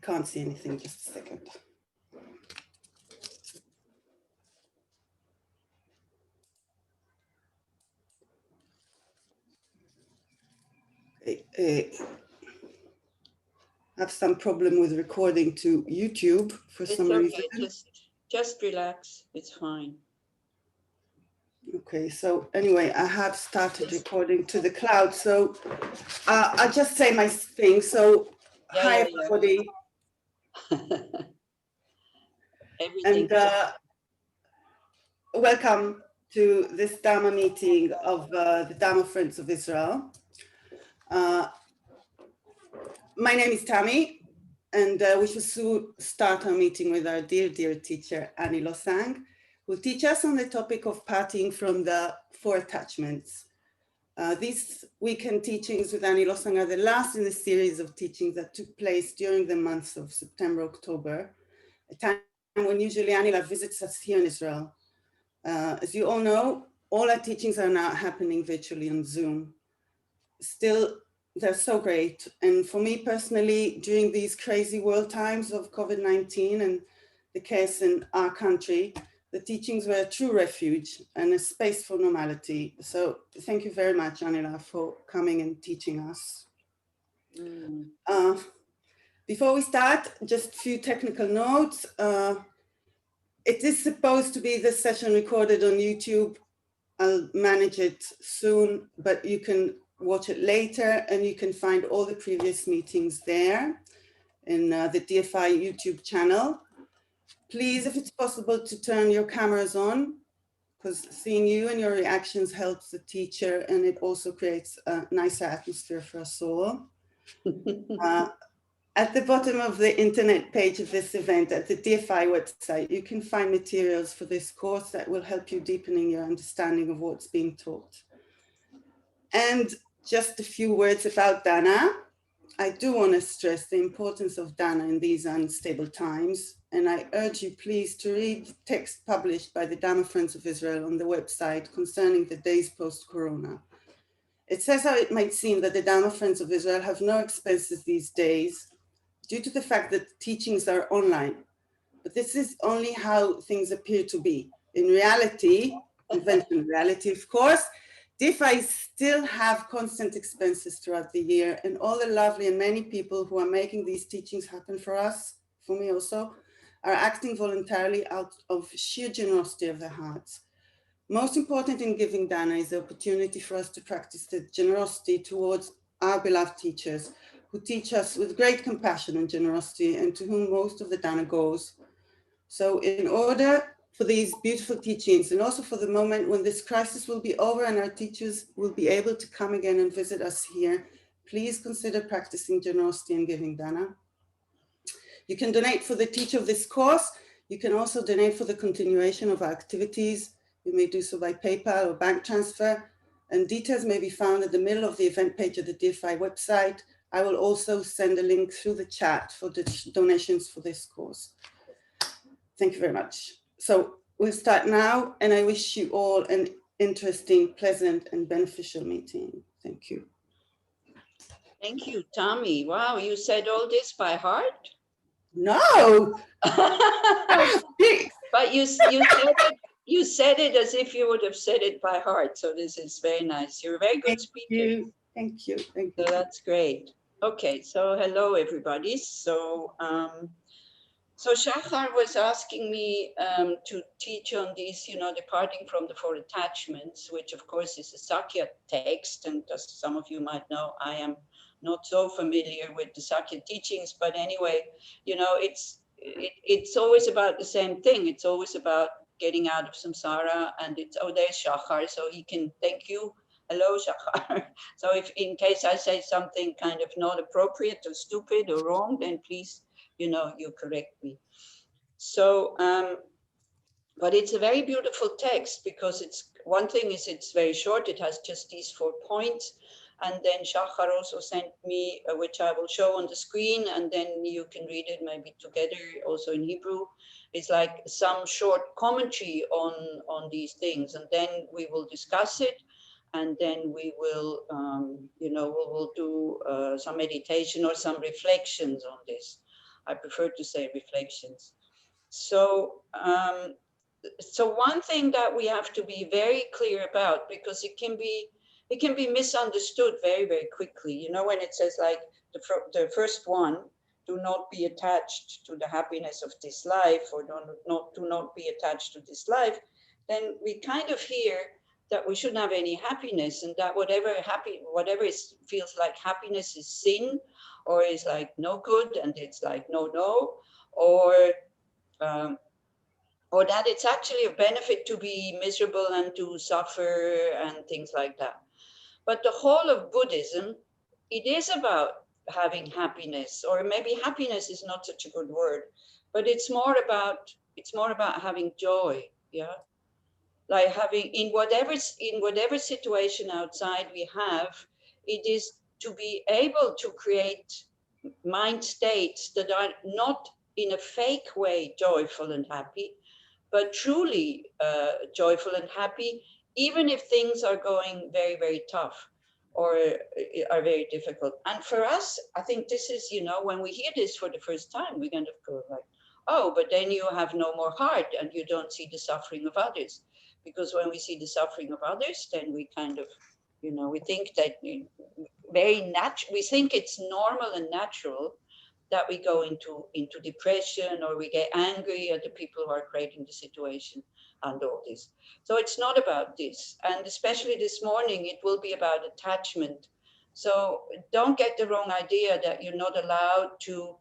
can't see anything, just a second. I have some problem with recording to YouTube for some reason. Just relax, it's fine. Okay, so anyway, I have started recording to the cloud. So I'll just say my thing. So hi, everybody. And welcome to this Dharma meeting of the Dharma Friends of Israel. My name is Tammy, and we should soon start our meeting with our dear, dear teacher, Annie Losang, who will teach us on the topic of parting from the 4 attachments. These weekend teachings with Annie Losang are the last in the series of teachings that took place during the months of September, October, a time when usually Annie visits us here in Israel. As you all know, all our teachings are now happening virtually on Zoom. Still, they're so great. And for me personally, during these crazy world times of COVID-19 and the chaos in our country, the teachings were a true refuge and a space for normality. So thank you very much, Anila, for coming and teaching us. Before we start, just a few technical notes. It is supposed to be this session recorded on YouTube. I'll manage it soon, but you can watch it later, and you can find all the previous meetings there in the DFI YouTube channel. Please, if it's possible, to turn your cameras on, because seeing you and your reactions helps the teacher, and it also creates a nicer atmosphere for us all. At the bottom of the internet page of this event, at the DFI website, you can find materials for this course that will help you deepening your understanding of what's being taught. And just a few words about Dana. I do want to stress the importance of Dana in these unstable times, and I urge you please to read the text published by the Dharma Friends of Israel on the website concerning the days post-corona. It says how it might seem that the Dharma Friends of Israel have no expenses these days due to the fact that teachings are online. But this is only how things appear to be. In reality, conventional reality, of course, DFI still have constant expenses throughout the year, and all the lovely and many people who are making these teachings happen for us, for me also, are acting voluntarily out of sheer generosity of their hearts. Most important in giving Dana is the opportunity for us to practice the generosity towards our beloved teachers, who teach us with great compassion and generosity, and to whom most of the Dana goes. So in order for these beautiful teachings, and also for the moment when this crisis will be over and our teachers will be able to come again and visit us here, please consider practicing generosity and giving Dana. You can donate for the teacher of this course. You can also donate for the continuation of our activities. You may do so by PayPal or bank transfer, and details may be found at the middle of the event page of the DFI website. I will also send a link through the chat for the donations for this course. Thank you very much. So we'll start now, and I wish you all an interesting, pleasant, and beneficial meeting. Thank you. Thank you, Tommy. Wow, you said all this by heart? No. But you said it as if you would have said it by heart. So this is very nice. You're a very good speaker. Thank you. Thank you. So that's great. Okay, so hello everybody. So Shachar was asking me to teach on these, departing from the 4 attachments, which of course is a Sakya text. And as some of you might know, I am not so familiar with the Sakya teachings, but anyway, it's always about the same thing. It's always about getting out of samsara, and there's Shachar, so he can thank you. Hello, Shachar. So if in case I say something kind of not appropriate or stupid or wrong, then please, you correct me. So, but it's a very beautiful text, because one thing is it's very short. It has just these 4 points. And then Shachar also sent me, which I will show on the screen, and then you can read it maybe together also in Hebrew. It's like some short commentary on these things, and then we will discuss it. And then we will, we will do some meditation or some reflections on this. I prefer to say reflections. So, so one thing that we have to be very clear about, because it can be misunderstood very, very quickly. You know, when it says like the first one, do not be attached to the happiness of this life, or do not be attached to this life, then we kind of hear that we shouldn't have any happiness, and that whatever feels like happiness is sin, or is like no good, and it's like no, or um, or that it's actually a benefit to be miserable and to suffer and things like that. But the whole of Buddhism, it is about having happiness, or maybe happiness is not such a good word, but it's more about having joy. Yeah, like having in whatever situation outside we have, it is to be able to create mind states that are not in a fake way joyful and happy, but truly joyful and happy, even if things are going very, very tough, or are very difficult. And for us, I think this is, when we hear this for the first time, we kind of go like, oh, but then you have no more heart and you don't see the suffering of others. Because when we see the suffering of others, then we kind of, we think that we think it's normal and natural that we go into depression, or we get angry at the people who are creating the situation and all this. So it's not about this. And especially this morning, it will be about attachment. So don't get the wrong idea that you're not allowed to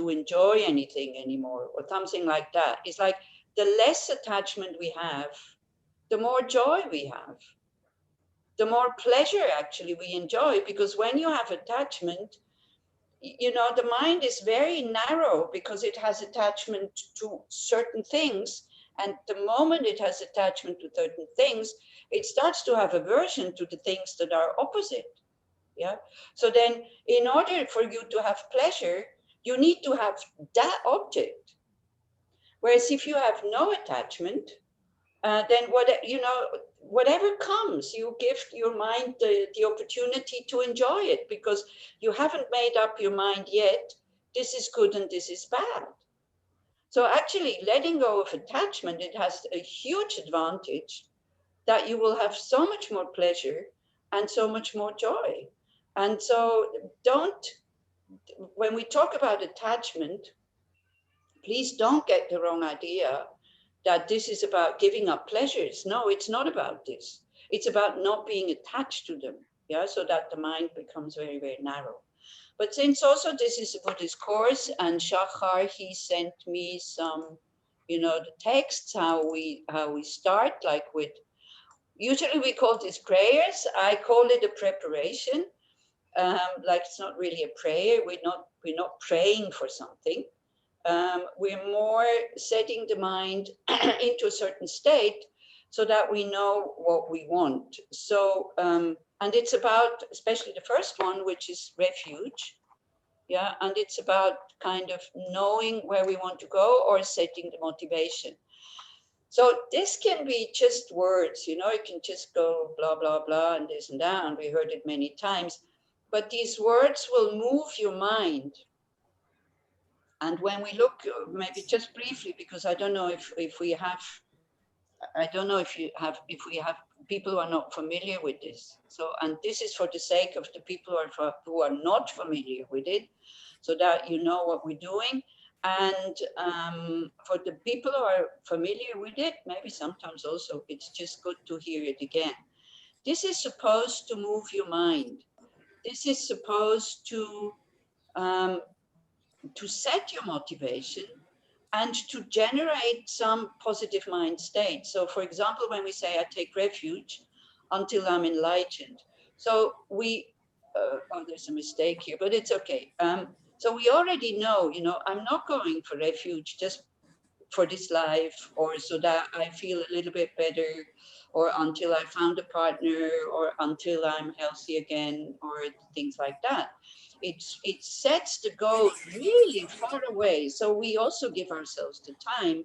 enjoy anything anymore, or something like that. It's like the less attachment we have, the more joy we have, the more pleasure actually we enjoy. Because when you have attachment, the mind is very narrow, because it has attachment to certain things. And the moment it has attachment to certain things, it starts to have aversion to the things that are opposite. Yeah. So then, in order for you to have pleasure, you need to have that object. Whereas if you have no attachment, then whatever comes, you give your mind the opportunity to enjoy it, because you haven't made up your mind yet. This is good and this is bad. So actually, letting go of attachment, it has a huge advantage that you will have so much more pleasure and so much more joy. And so when we talk about attachment, please don't get the wrong idea that this is about giving up pleasures. No, it's not about this. It's about not being attached to them. Yeah, so that the mind becomes very, very narrow. But since also this is a Buddhist course, and Shachar, he sent me some, the texts, how we start, like with, usually we call this prayers. I call it a preparation. Like it's not really a prayer. We're not praying for something. We're more setting the mind into a certain state so that we know what we want. So, and it's about, especially the first one, which is refuge. Yeah, and it's about kind of knowing where we want to go, or setting the motivation. So this can be just words, it can just go blah, blah, blah, and this and that, and we heard it many times. But these words will move your mind. And when we look, maybe just briefly, because I don't know if we have, I don't know if we have people who are not familiar with this. So, and this is for the sake of the people who are not familiar with it, so that you know what we're doing. And for the people who are familiar with it, maybe sometimes also it's just good to hear it again. This is supposed to move your mind. This is supposed to set your motivation and to generate some positive mind state. So for example, when we say I take refuge until I'm enlightened. So there's a mistake here, but it's okay. So we already know, I'm not going for refuge just for this life, or so that I feel a little bit better, or until I found a partner, or until I'm healthy again, or things like that. It sets the goal really far away. So we also give ourselves the time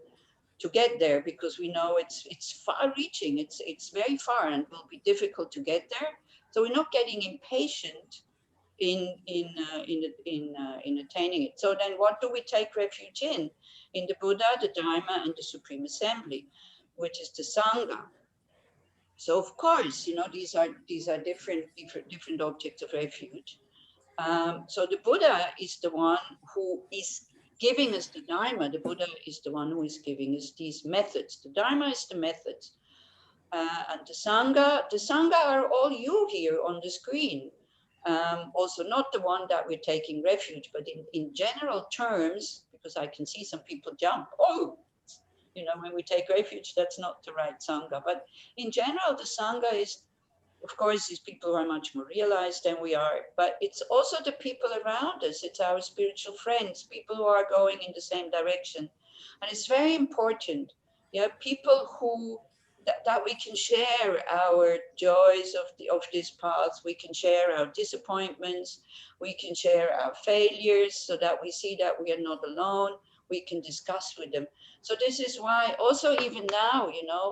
to get there, because we know it's far reaching. It's very far and will be difficult to get there. So we're not getting impatient, in attaining it. So then what do we take refuge in? In the Buddha, the Dharma, and the Supreme Assembly, which is the Sangha. So of course, these are different objects of refuge. So the Buddha is the one who is giving us the Dharma. The Buddha is the one who is giving us these methods. The Dharma is the methods. And the Sangha are all you here on the screen. Also not the one that we're taking refuge, but in general terms, because I can see some people jump, oh, when we take refuge, that's not the right Sangha. But in general, the Sangha is, of course, these people who are much more realized than we are, but it's also the people around us. It's our spiritual friends, people who are going in the same direction. And it's very important, people who, that we can share our joys of this path. We can share our disappointments. We can share our failures so that we see that we are not alone. We can discuss with them. So this is why also even now,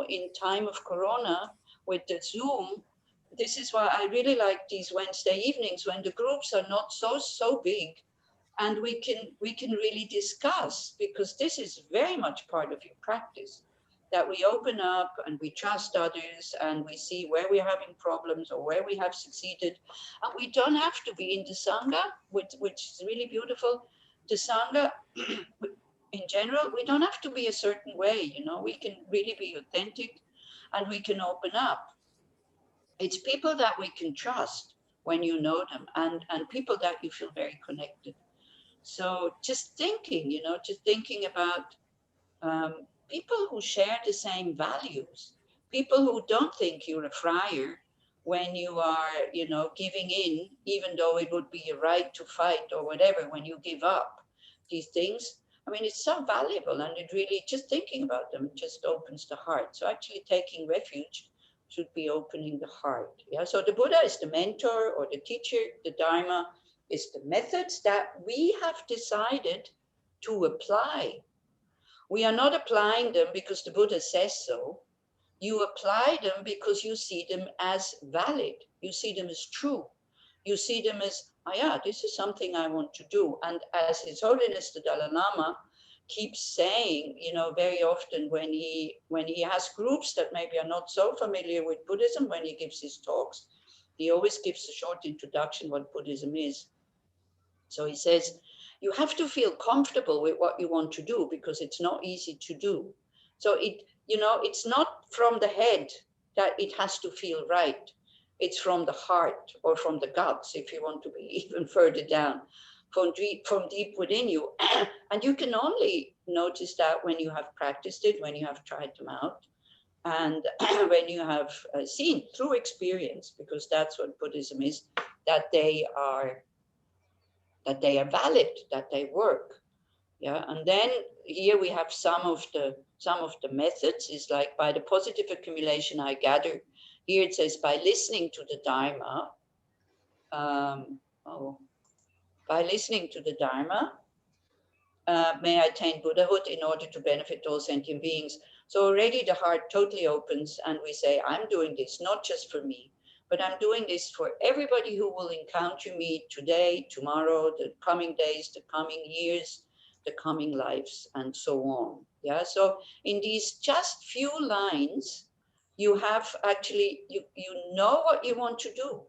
in time of Corona with the Zoom, this is why I really like these Wednesday evenings when the groups are not so big, and we can really discuss, because this is very much part of your practice, that we open up and we trust others and we see where we're having problems or where we have succeeded. And we don't have to be in the Sangha, which is really beautiful. The Sangha, in general, we don't have to be a certain way, we can really be authentic and we can open up. It's people that we can trust when you know them, and people that you feel very connected. So just thinking about people who share the same values, people who don't think you're a friar when you are, giving in, even though it would be a right to fight or whatever, when you give up these things. I mean, it's so valuable, and it really, just thinking about them just opens the heart. So actually taking refuge should be opening the heart. Yeah. So the Buddha is the mentor or the teacher. The Dharma is the methods that we have decided to apply. We are not applying them because the Buddha says so. You apply them because you see them as valid. You see them as true. You see them as, oh yeah, this is something I want to do. And as His Holiness the Dalai Lama keeps saying, very often when he has groups that maybe are not so familiar with Buddhism, when he gives his talks, he always gives a short introduction what Buddhism is. So he says, you have to feel comfortable with what you want to do, because it's not easy to do. So it's not from the head that it has to feel right. It's from the heart, or from the guts, if you want to be even further down, from deep within you. And you can only notice that when you have practiced it, when you have tried them out, and when you have seen through experience, because that's what Buddhism is, that they are valid, that they work. Yeah. And then here we have some of the methods is like, by the positive accumulation I gather. Here it says, by listening to the Dharma, by listening to the Dharma, may I attain Buddhahood in order to benefit all sentient beings. So already the heart totally opens, and we say, I'm doing this not just for me, but I'm doing this for everybody who will encounter me today, tomorrow, the coming days, the coming years, the coming lives, and so on. Yeah. So in these just few lines, you have actually, you know what you want to do,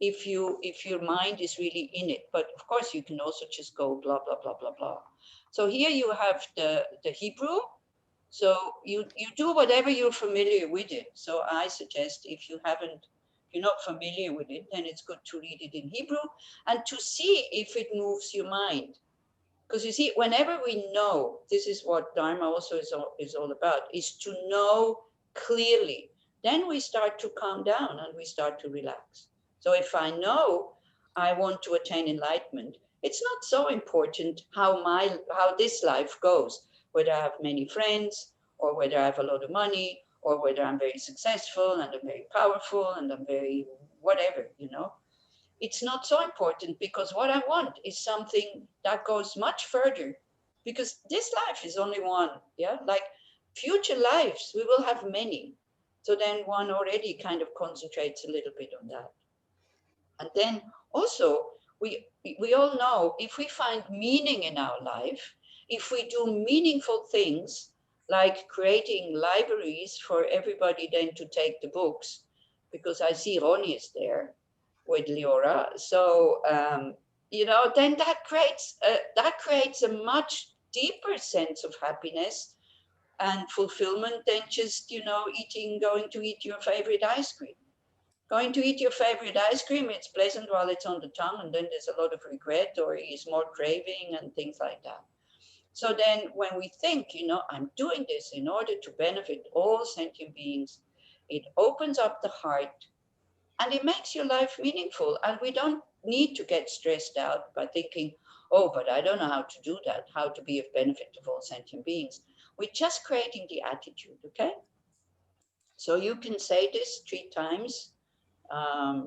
if your mind is really in it. But of course you can also just go blah blah blah blah blah. So here you have the Hebrew. So you do whatever you're familiar with it. So I suggest, if you're not familiar with it, then it's good to read it in Hebrew and to see if it moves your mind. Because you see, whenever we know, this is what Dharma also is all about, is to know clearly. Then we start to calm down and we start to relax. So if I know I want to attain enlightenment, it's not so important how this life goes, whether I have many friends, or whether I have a lot of money, or whether I'm very successful and I'm very powerful and I'm very whatever, It's not so important, because what I want is something that goes much further, because this life is only one. Yeah. Like future lives, we will have many. So then one already kind of concentrates a little bit on that. And then Also, we all know if we find meaning in our life, if we do meaningful things like creating libraries for everybody then to take the books, because I see Ronnie is there with Leora. So, you know, then that creates a much deeper sense of happiness and fulfillment than just, you know, going to eat your favorite ice cream. Going to eat your favorite ice cream, it's pleasant while it's on the tongue, and then there's a lot of regret or is more craving and things like that. So then when we think, you know, I'm doing this in order to benefit all sentient beings, it opens up the heart and it makes your life meaningful. And we don't need to get stressed out by thinking, oh, but I don't know how to do that, how to be of benefit to all sentient beings. We're just creating the attitude, okay? So you can say this 3 times.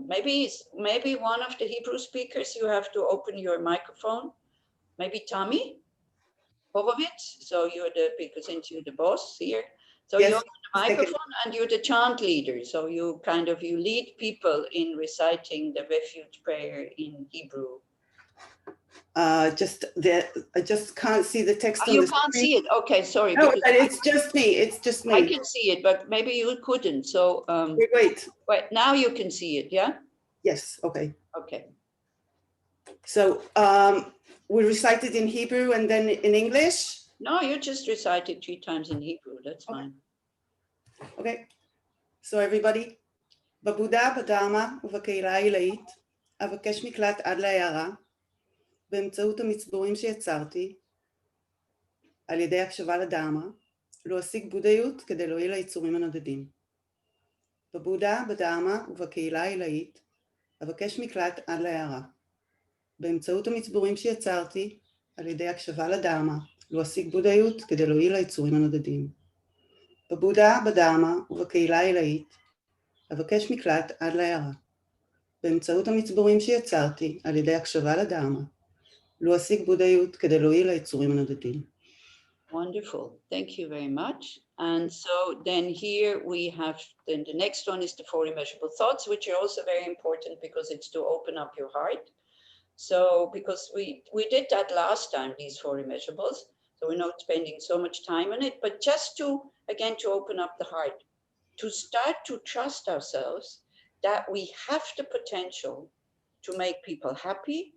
Maybe one of the Hebrew speakers, you have to open your microphone. Maybe Tommy Horowitz. So you're because since you're the boss here, so Yes, you open the microphone and you're the chant leader. So you lead people in reciting the refuge prayer in Hebrew. I just can't see the text on you the can't screen. see it. Okay, sorry. No, but it's just me. It's just me. I can see it, but maybe you couldn't. So wait. Now you can see it. Yeah. Yes. Okay. Okay. So we recite it in Hebrew and then in English. No, you just recite it 3 times in Hebrew. That's fine. Okay. So everybody, בבודה, בדרמה ובקהילה העילאית, אבקש מקלט עד להערה, באמצעות המצבורים שיצרתי, על ידי הקשבה לדרמה, להשיג בודהיות כדי להועיל ליצורים הנודדים. בבודה, בדרמה ובקהילה העילאית, אבקש מקלט עד להערה, באמצעות המצבורים שיצרתי, על ידי הקשבה לדרמה, להשיג בודהיות כדי להועיל ליצורים הנודדים. בבודה, בדרמה ובקהילה העילאית, אבקש מקלט עד להערה, באמצעות המצבורים שיצרתי על ידי הקשבה לדרמה, להשיג בודהיות כדי להועיל ליצורים הנודדים. Wonderful. Thank you very much. And so then here we have, then the next one is the 4 immeasurable thoughts, which are also very important because it's to open up your heart. So because we did that last time, these 4 immeasurables, so we're not spending so much time on it, but just to, again, to open up the heart, to start to trust ourselves that we have the potential to make people happy,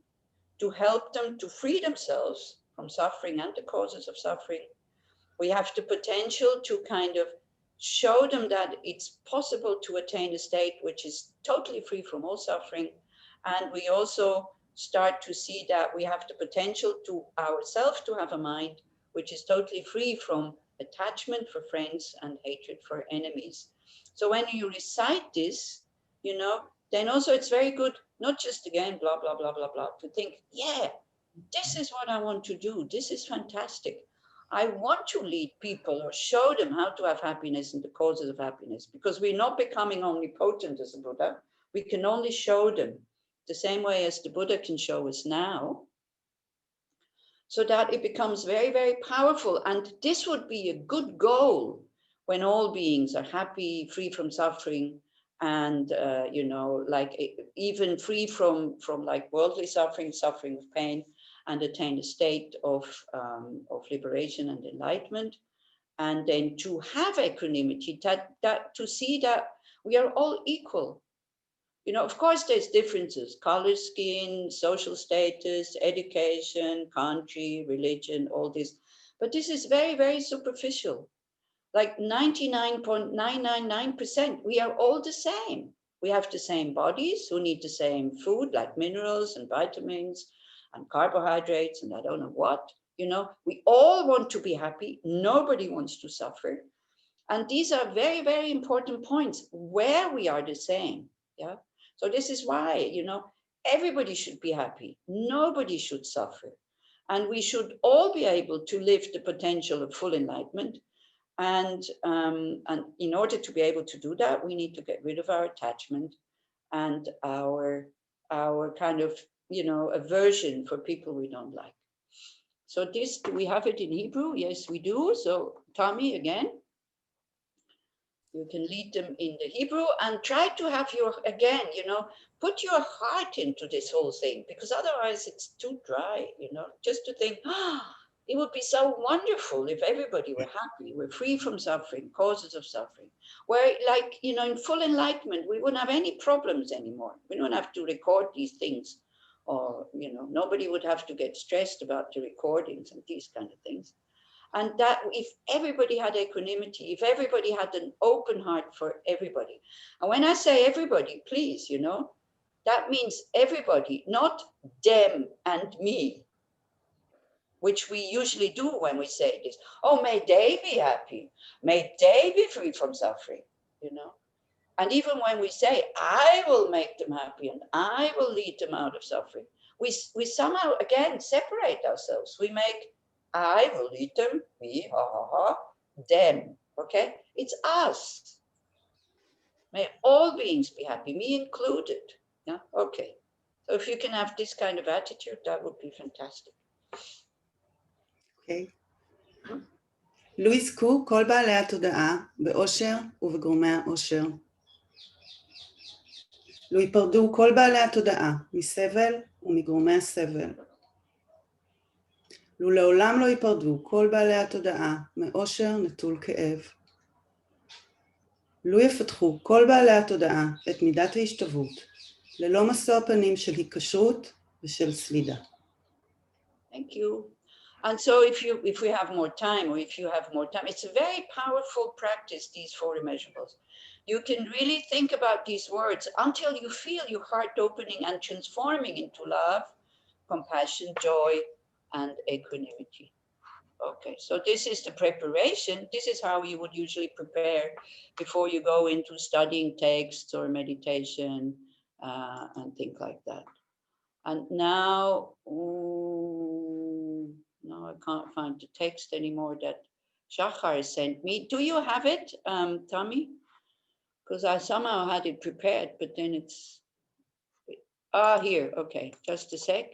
to help them to free themselves from suffering and the causes of suffering. We have the potential to kind of show them that it's possible to attain a state which is totally free from all suffering. And we also start to see that we have the potential to ourselves to have a mind which is totally free from attachment for friends and hatred for enemies. So when you recite this, you know, then also it's very good, not just again, blah, blah, blah, blah, blah, to think, yeah, this is what I want to do. This is fantastic. I want to lead people or show them how to have happiness and the causes of happiness, because we're not becoming omnipotent as a Buddha. We can only show them the same way as the Buddha can show us now, so that it becomes very, very powerful. And this would be a good goal when all beings are happy, free from suffering, and you know, like even free from like worldly suffering, suffering of pain, and attain a state of liberation and enlightenment. And then to have equanimity, that to see that we are all equal. You know, of course, there's differences: color, skin, social status, education, country, religion, all this. But this is very, very superficial. Like 99.999%, we are all the same. We have the same bodies who need the same food, like minerals and vitamins and carbohydrates and I don't know what. You know, we all want to be happy. Nobody wants to suffer. And these are very, very important points where we are the same. Yeah. So this is why, you know, everybody should be happy. Nobody should suffer. And we should all be able to live the potential of full enlightenment. And in order to be able to do that, we need to get rid of our attachment and our kind of, you know, aversion for people we don't like. So this, do we have it in Hebrew? Yes, we do. So Tommy, again. You can lead them in the Hebrew and try to have again, put your heart into this whole thing, because otherwise it's too dry, just to think, it would be so wonderful if everybody were happy, we're free from suffering, causes of suffering, where in full enlightenment, we wouldn't have any problems anymore. We don't have to record these things, or, nobody would have to get stressed about the recordings and these kind of things. And that if everybody had equanimity, if everybody had an open heart for everybody. And when I say everybody, please, that means everybody, not them and me, which we usually do when we say this. Oh, may they be happy. May they be free from suffering, And even when we say, I will make them happy and I will lead them out of suffering, we somehow, again, separate ourselves. We make, I will lead them, me, them, okay? It's us. May all beings be happy, me included, yeah? Okay. So if you can have this kind of attitude, that would be fantastic. Okay. לו יזכו כל בעלי התודעה באושר ובגורמי האושר. לו ייפרדו כל בעלי התודעה מסבל ומגורמי הסבל. לו לעולם לא ייפרדו כל בעלי התודעה מאושר נטול כאב. לו יפתחו כל בעלי התודעה את מידת ההשתוות, ללא משוא פנים של היקשרות ושל סלידה. Thank you. And so if we have more time, or if you have more time, it's a very powerful practice, these 4 immeasurables. You can really think about these words until you feel your heart opening and transforming into love, compassion, joy, and equanimity. Okay, so this is the preparation. This is how you would usually prepare before you go into studying texts or meditation and things like that. And now, now I can't find the text anymore that Shachar sent me. Do you have it, Tommy? Because I somehow had it prepared, but then it's, here, okay, just a sec.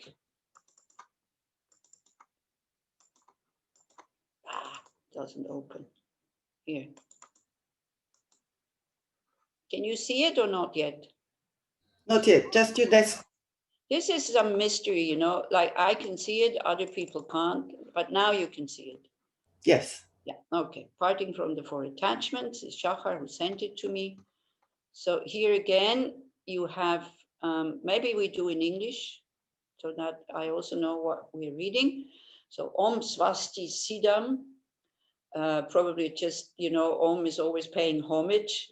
Doesn't open. Here. Can you see it or not yet? Not yet, just your desk. This is some mystery, like I can see it, other people can't, but now you can see it. Yes. Yeah, okay. Parting from the 4 attachments is Shachar who sent it to me. So here again, you have, maybe we do in English, so that I also know what we're reading. So Om Swasti Siddham, probably just, Om is always paying homage.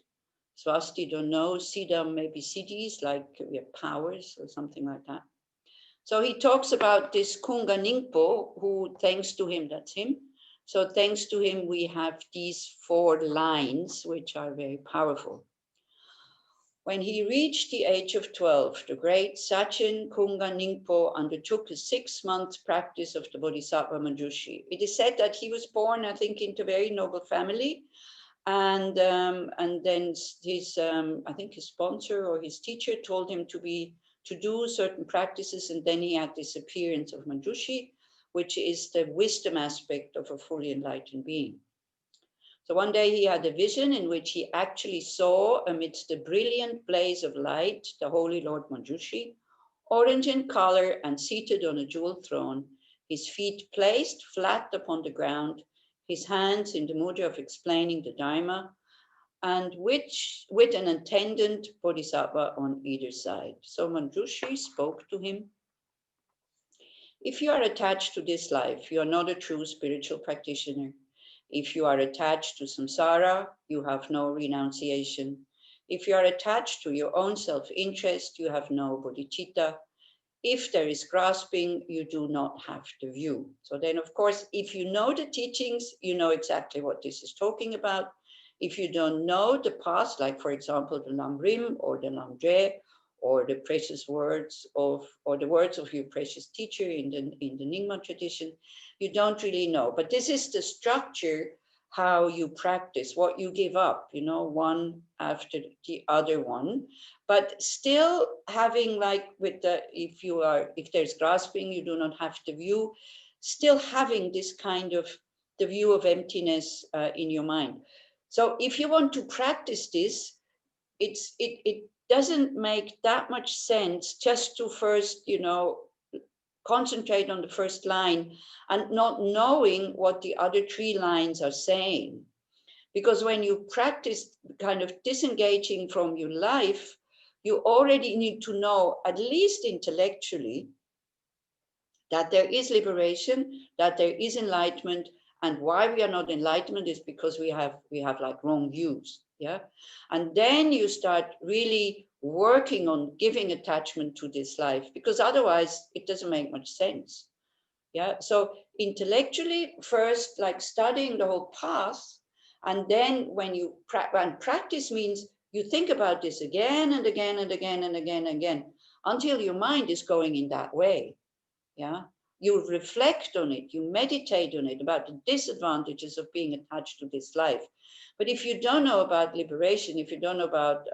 Swasti don't know, Siddham maybe cities, like we have powers or something like that. So he talks about this Kunga Ningpo, who thanks to him, that's him. So thanks to him, we have these 4 lines, which are very powerful. When he reached the age of 12, the great Sachin Kunga Ningpo undertook a 6-month practice of the Bodhisattva Manjushri. It is said that he was born, I think, into a very noble family. And then his, I think his sponsor or his teacher told him to do certain practices, and then he had this appearance of Manjushri, which is the wisdom aspect of a fully enlightened being. So one day he had a vision in which he actually saw, amidst the brilliant blaze of light, the Holy Lord Manjushri, orange in color and seated on a jeweled throne, his feet placed flat upon the ground, his hands in the mudra of explaining the Dharma, and with an attendant bodhisattva on either side. So Manjushri spoke to him. If you are attached to this life, you are not a true spiritual practitioner. If you are attached to samsara, you have no renunciation. If you are attached to your own self-interest, you have no bodhicitta. If there is grasping, you do not have the view. So then, of course, if you know the teachings, you know exactly what this is talking about. If you don't know the past, like, for example, the Lamrim or the Lamdre, or the precious words of, or the words of your precious teacher in the Nyingma tradition, you don't really know. But this is the structure, how you practice, what you give up, one after the other one, but still having, like with the, if there's grasping, you do not have the view, still having this kind of, the view of emptiness in your mind. So if you want to practice this, it doesn't make that much sense just to first, concentrate on the first line and not knowing what the other 3 lines are saying. Because when you practice kind of disengaging from your life, you already need to know, at least intellectually, that there is liberation, that there is enlightenment, and why we are not enlightenment is because we have like wrong views. Yeah. And then you start really working on giving attachment to this life, because otherwise it doesn't make much sense. Yeah. So intellectually first, like studying the whole path, and then when you practice means you think about this again and again and again and again and again until your mind is going in that way. Yeah, you reflect on it, you meditate on it, about the disadvantages of being attached to this life. But if you don't know about liberation, if you don't know about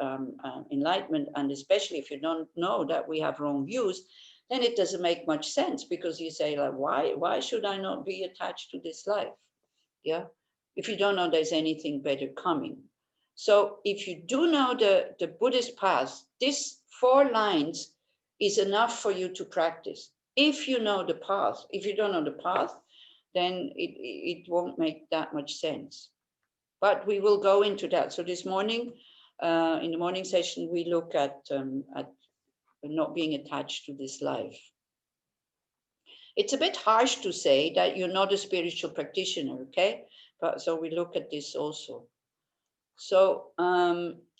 enlightenment, and especially if you don't know that we have wrong views, then it doesn't make much sense, because you say, like, why should I not be attached to this life? Yeah, if you don't know there's anything better coming. So if you do know the Buddhist path, these 4 lines is enough for you to practice. If you know the path. If you don't know the path, then it won't make that much sense. But we will go into that. So this morning, in the morning session, we look at not being attached to this life. It's a bit harsh to say that you're not a spiritual practitioner, okay? But so we look at this also. So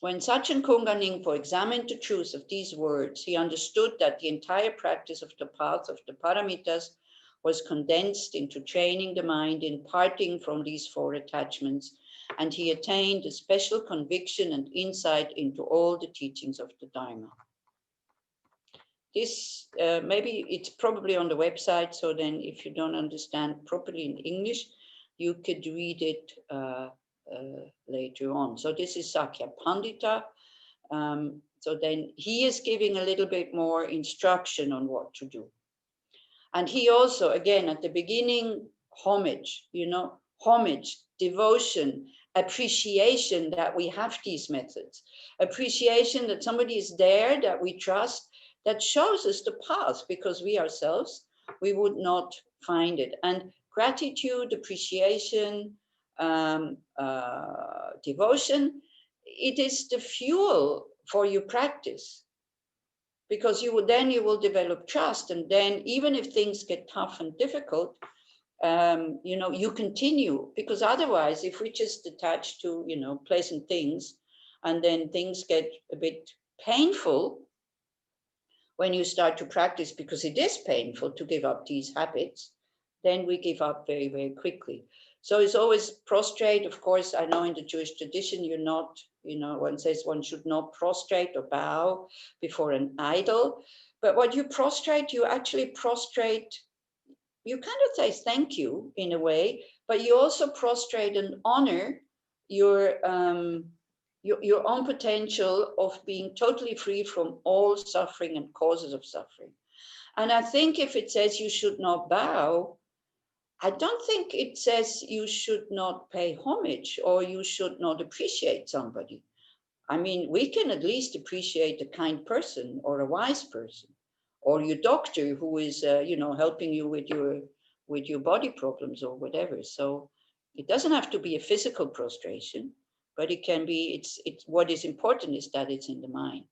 when Sachen Kunga Ningpo examined the truth of these words, he understood that the entire practice of the path of the paramitas was condensed into training the mind in parting from these 4 attachments, and he attained a special conviction and insight into all the teachings of the Dharma. This, maybe it's probably on the website, so then if you don't understand properly in English, you could read it later on. So this is Sakya Pandita. So then he is giving a little bit more instruction on what to do. And he also, again, at the beginning, homage, homage, devotion, appreciation that we have these methods, appreciation that somebody is there that we trust, that shows us the path, because we ourselves, we would not find it. And gratitude, appreciation, devotion, it is the fuel for your practice, because you will develop trust. And then even if things get tough and difficult, you continue, because otherwise, if we just attach to, pleasant things, and then things get a bit painful, when you start to practice, because it is painful to give up these habits, then we give up very, very quickly. So it's always prostrate. Of course, I know in the Jewish tradition, you're not, one says one should not prostrate or bow before an idol. But what you prostrate, you actually prostrate, you kind of say thank you in a way, but you also prostrate and honor your own potential of being totally free from all suffering and causes of suffering. And I think if it says you should not bow, I don't think it says you should not pay homage or you should not appreciate somebody. I mean, we can at least appreciate a kind person or a wise person, or your doctor who is, helping you with your body problems or whatever. So it doesn't have to be a physical prostration, but it can be, it's what is important is that it's in the mind.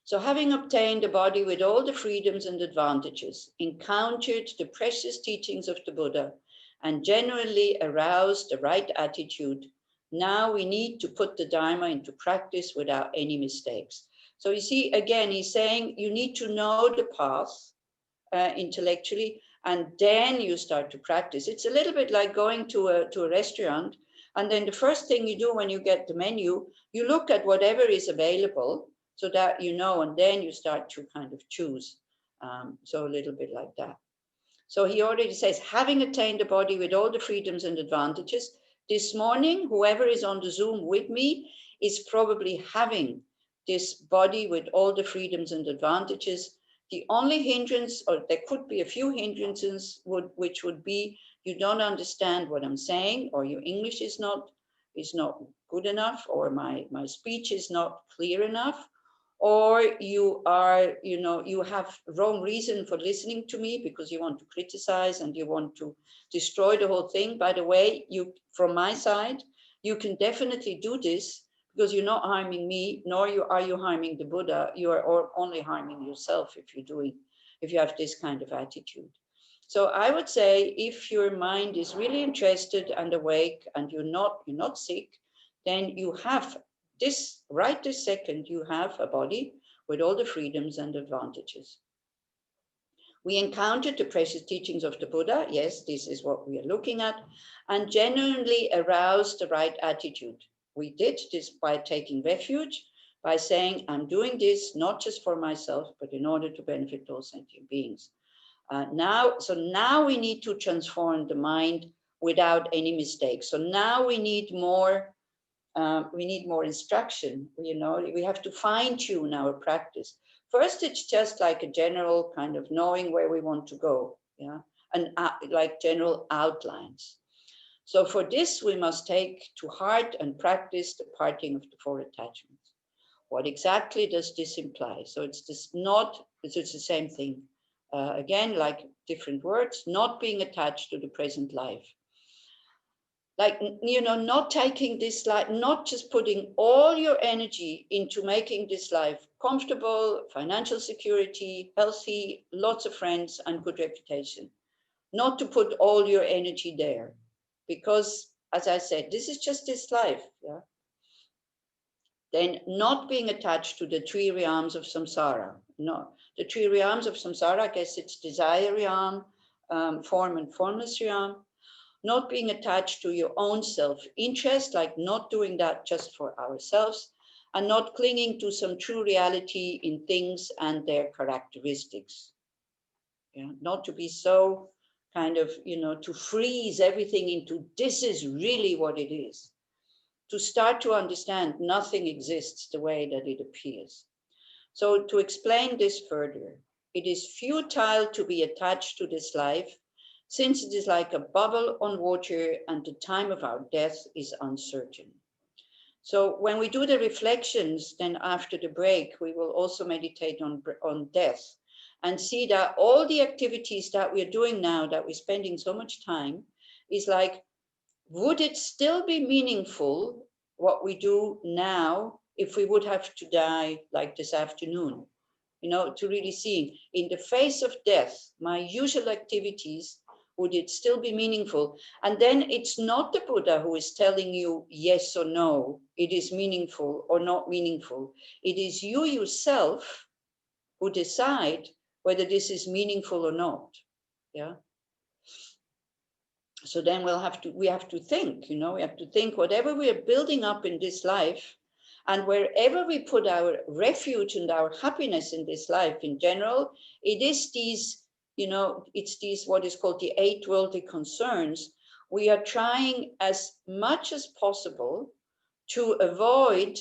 So having obtained a body with all the freedoms and advantages, encountered the precious teachings of the Buddha, and generally aroused the right attitude, now we need to put the Dharma into practice without any mistakes. So you see, again, he's saying you need to know the path intellectually, and then you start to practice. It's a little bit like going to a restaurant, and then the first thing you do when you get the menu, you look at whatever is available, so that and then you start to kind of choose. So a little bit like that. So he already says, having attained a body with all the freedoms and advantages, this morning, whoever is on the Zoom with me is probably having this body with all the freedoms and advantages. The only hindrance, or there could be a few hindrances, which would be you don't understand what I'm saying, or your English is not good enough, or my speech is not clear enough, or you are, you have wrong reason for listening to me because you want to criticize and you want to destroy the whole thing. By the way, you, from my side, you can definitely do this because you're not harming me, nor are you harming the Buddha. You are only harming yourself if you have this kind of attitude. So I would say, if your mind is really interested and awake and you're not sick, then you have this, right this second, you have a body with all the freedoms and advantages. We encountered the precious teachings of the Buddha. Yes, this is what we are looking at, and genuinely aroused the right attitude. We did this by taking refuge, by saying, I'm doing this not just for myself, but in order to benefit all sentient beings. Now we need to transform the mind without any mistakes. So now we need more instruction. We have to fine tune our practice. First, it's just like a general kind of knowing where we want to go, and like general outlines. So for this, we must take to heart and practice the parting of the four attachments. What exactly does this imply? So it's the same thing. Again, like different words, not being attached to the present life. Like, not taking this life, not just putting all your energy into making this life comfortable, financial security, healthy, lots of friends, and good reputation. Not to put all your energy there. Because, as I said, this is just this life. Yeah. Then not being attached to the three realms of samsara. No, the three realms of samsara, I guess it's desire realm, form and formless realm. Not being attached to your own self-interest, like not doing that just for ourselves, and not clinging to some true reality in things and their characteristics. Yeah, not to be so kind of, to freeze everything into this is really what it is. To start to understand nothing exists the way that it appears. So to explain this further, it is futile to be attached to this life, since it is like a bubble on water and the time of our death is uncertain. So when we do the reflections, then after the break, we will also meditate on death and see that all the activities that we're doing now, that we're spending so much time, is like, would it still be meaningful what we do now if we would have to die like this afternoon? To really see in the face of death, my usual activities, would it still be meaningful? And then it's not the Buddha who is telling you yes or no, it is meaningful or not meaningful. It is you yourself who decide whether this is meaningful or not. Yeah. So then we have to think, we have to think whatever we are building up in this life, and wherever we put our refuge and our happiness in this life in general, it is these, it's these, what is called the 8 worldly concerns. We are trying as much as possible to avoid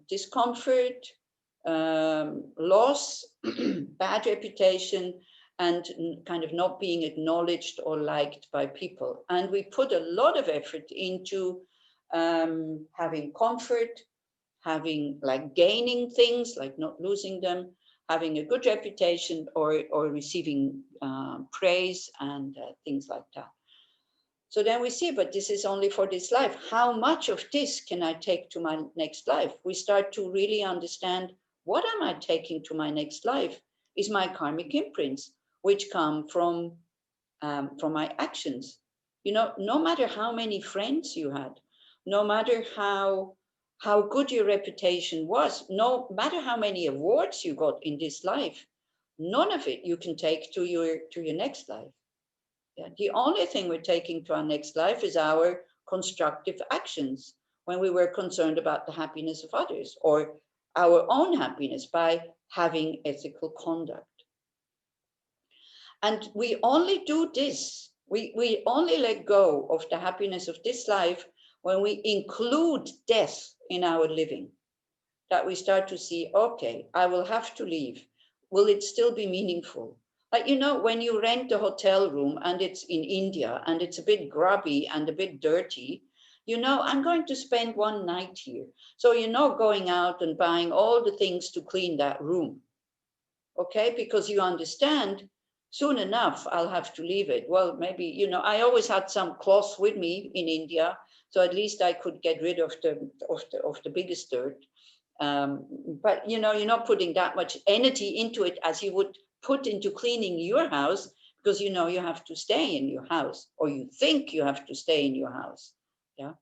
discomfort, loss, bad reputation, and kind of not being acknowledged or liked by people. And we put a lot of effort into having comfort, having like gaining things, like not losing them, having a good reputation, or receiving praise and things like that. So then we see, but this is only for this life. How much of this can I take to my next life? We start to really understand, what am I taking to my next life? Is my karmic imprints, which come from my actions. No matter how many friends you had, no matter how good your reputation was, no matter how many awards you got in this life, none of it you can take to your next life. Yeah. The only thing we're taking to our next life is our constructive actions when we were concerned about the happiness of others, or our own happiness by having ethical conduct. And we only do this, we only let go of the happiness of this life when we include death in our living. That we start to see, okay, I will have to leave. Will it still be meaningful? Like, you know, when you rent a hotel room and it's in India and it's a bit grubby and a bit dirty, you know, I'm going to spend one night here. So you're not going out and buying all the things to clean that room. Okay, because you understand soon enough I'll have to leave it. Well, maybe, you know, I always had some cloth with me in India, so at least I could get rid of the biggest dirt. But you know, you're not putting that much energy into it as you would put into cleaning your house, because you know you have to stay in your house, or you think you have to stay in your house. Yeah.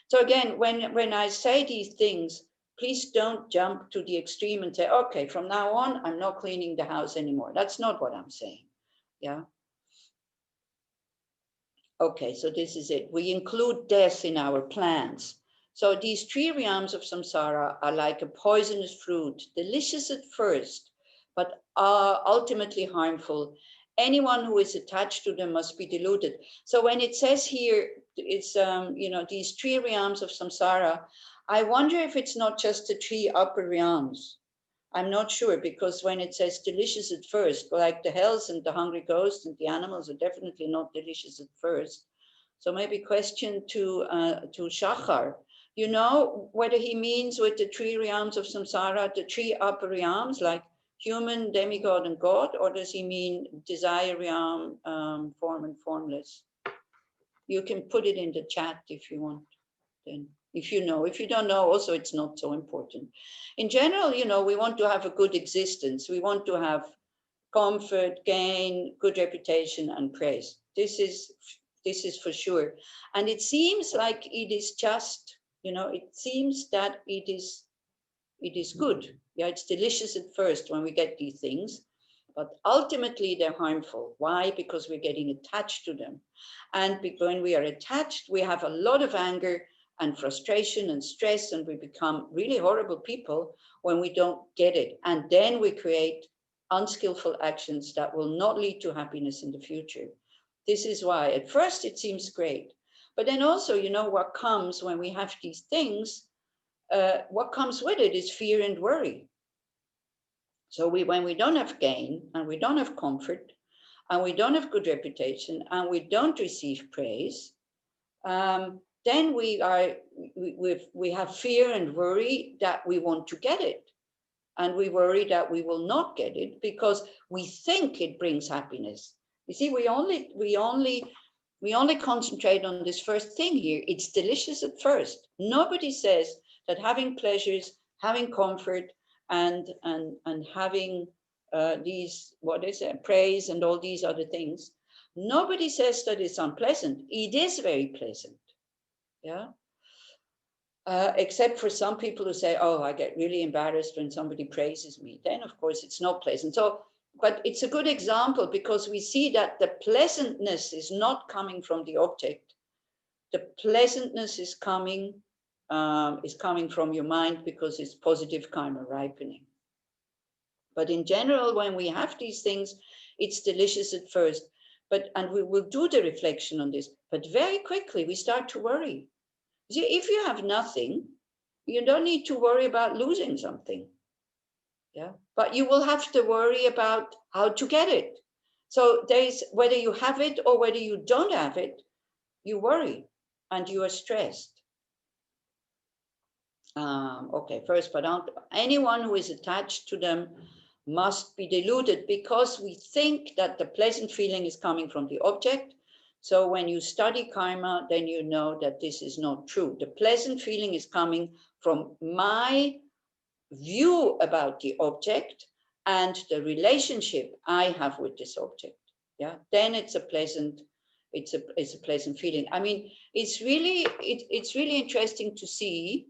So again, when I say these things, please don't jump to the extreme and say, okay, from now on, I'm not cleaning the house anymore. That's not what I'm saying. Yeah. Okay, so this is it. We include death in our plans. So these three realms of samsara are like a poisonous fruit, delicious at first, but are ultimately harmful. Anyone who is attached to them must be deluded. So when it says here, it's, you know, these three realms of samsara, I wonder if it's not just the three upper realms. I'm not sure, because when it says delicious at first, like the hells and the hungry ghosts and the animals are definitely not delicious at first. So maybe question to Shachar, you know, whether he means with the three realms of samsara, the three upper realms, like human, demigod, and God, or does he mean desire realm, form and formless? You can put it in the chat if you want. Then if you know, if you don't know, also it's not so important. In general, you know, we want to have a good existence. We want to have comfort, gain, good reputation, and praise. This is for sure. And it seems like it is just, you know, it seems that it is good. Yeah, it's delicious at first when we get these things, but ultimately they're harmful. Why? Because we're getting attached to them. And when we are attached, we have a lot of anger and frustration and stress, and we become really horrible people when we don't get it. And then we create unskillful actions that will not lead to happiness in the future. This is why at first it seems great. But then also, you know, what comes when we have these things, what comes with it is fear and worry. So when we don't have gain and we don't have comfort and we don't have good reputation and we don't receive praise, then we have fear and worry that we want to get it. And we worry that we will not get it because we think it brings happiness. You see, we only concentrate on this first thing here. It's delicious at first. Nobody says that having pleasures, having comfort, and having these, what is it, praise and all these other things. Nobody says that it's unpleasant. It is very pleasant. Yeah. Except for some people who say, oh, I get really embarrassed when somebody praises me. Then, of course, it's not pleasant. So, but it's a good example because we see that the pleasantness is not coming from the object. The pleasantness is coming from your mind because it's positive karma ripening. But in general, when we have these things, it's delicious at first. And we will do the reflection on this. But very quickly, we start to worry. See, if you have nothing, you don't need to worry about losing something. Yeah, but you will have to worry about how to get it. So there's whether you have it or whether you don't have it, you worry and you are stressed. Okay, first, but anyone who is attached to them must be deluded because we think that the pleasant feeling is coming from the object. So when you study karma, then you know that this is not true. The pleasant feeling is coming from my view about the object and the relationship I have with this object. Yeah, then it's a pleasant, it's a pleasant feeling. I mean, it's really interesting to see.